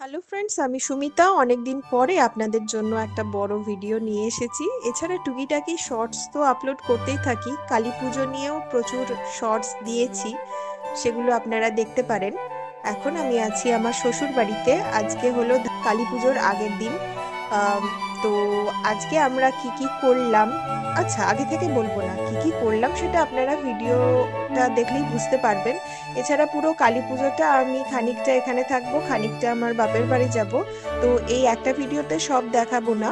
Hello friends, আমি সুমিতা অনেকদিন পরে আপনাদের জন্য একটা বড় ভিডিও নিয়ে এসেছি। এছাড়া টুকিটাকি শর্টস তো আপলোড করতেই থাকি, কালী পুজো নিয়েও প্রচুর শর্টস দিয়েছি, সেগুলো আপনারা দেখতে পারেন। এখন আমি আছি আমার শ্বশুর বাড়িতে। আজকে হলো কালী পুজোর আগের দিন। আম, তো আজকে আমরা কি কি করলাম, আচ্ছা আগে থেকে বলবো না কি কি করলাম, সেটা আপনারা ভিডিওটা দেখলেই বুঝতে পারবেন। এছাড়া পুরো কালী পুজোটা আমি খানিকটা এখানে থাকবো, খানিকটা আমার বাপের বাড়ি যাব। তো এই একটা ভিডিওতে সব দেখাবো না,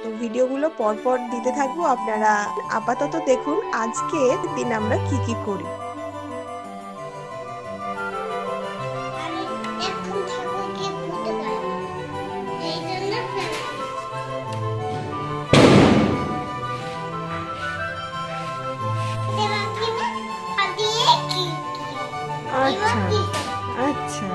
তো ভিডিওগুলো পরপর দিতে থাকবো। আপনারা আপাতত দেখুন আজকের দিন আমরা কি কি করি। আমি এখন ঠাকুরকে পুজো করি। এই জন্য আচ্ছা আচ্ছা,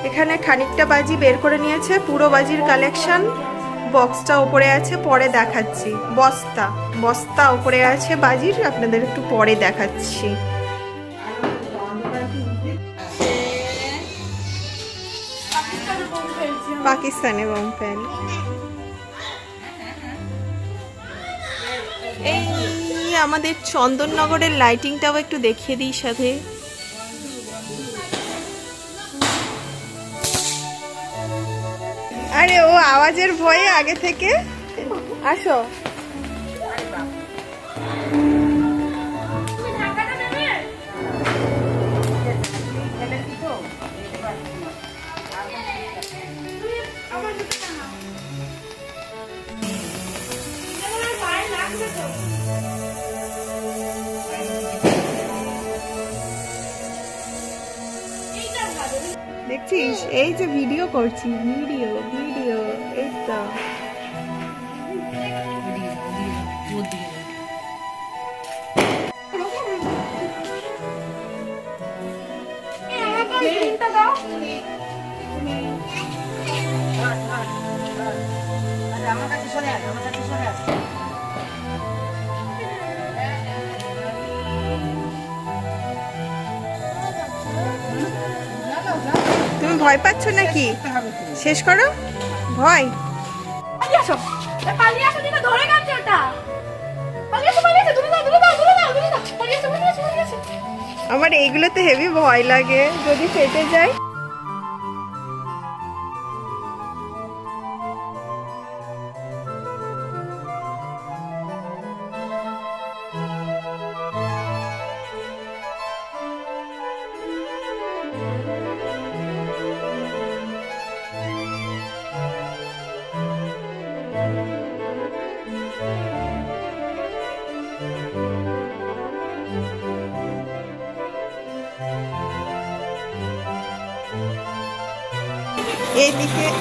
এখানে খানিকটা বাজি বের করে নিয়েছে, পুরো বাজির কালেকশন। বক্সটা উপরে আছে, পরে দেখাচ্ছি। বস্তা বস্তা উপরে আছে বাজির, আপনাদের একটু পরে দেখাচ্ছি। পাকিস্তানে বোম ফেল। এই আমাদের চন্দননগরের লাইটিংটাও একটু দেখিয়ে দিই সাথে। আরে ও আওয়াজের ভয়ে আগে থেকে আসো। দেখছিস, এই যে ভিডিও করছি, ভিডিও ভিডিও, এই তো। তুমি ভয় পাচ্ছ নাকি? শেষ করো ভয়। আমার এইগুলোতে হেভি ভয় লাগে, যদি ফেটে যায়।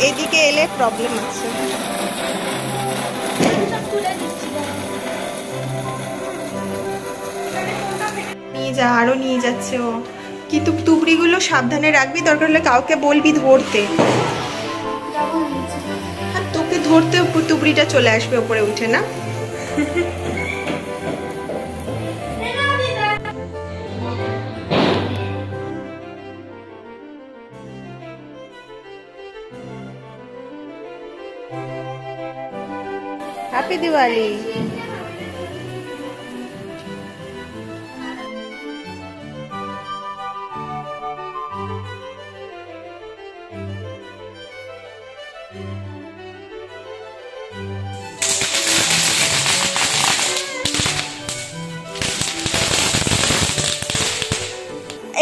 এদিকে এলে প্রবলেম আছে। নিয়ে যা, আরো নিয়ে যাচ্ছে ও। কিন্তু তুবড়িগুলো সাবধানে রাখবি, দরকার হলে কাউকে বলবি ধরতে। আর তোকে ধরতে তুবড়িটা চলে আসবে উপরে উঠে, না? হ্যাপি দিওয়ালি।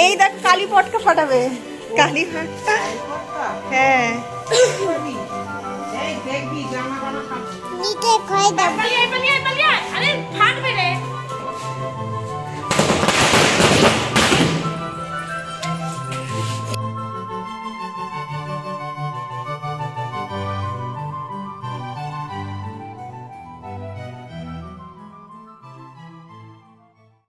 এই দেখ কালী পটকা ফাটাবে, কালী পটকা। হ্যাঁ নিচে কই দাও। আরে ফাটবে রে।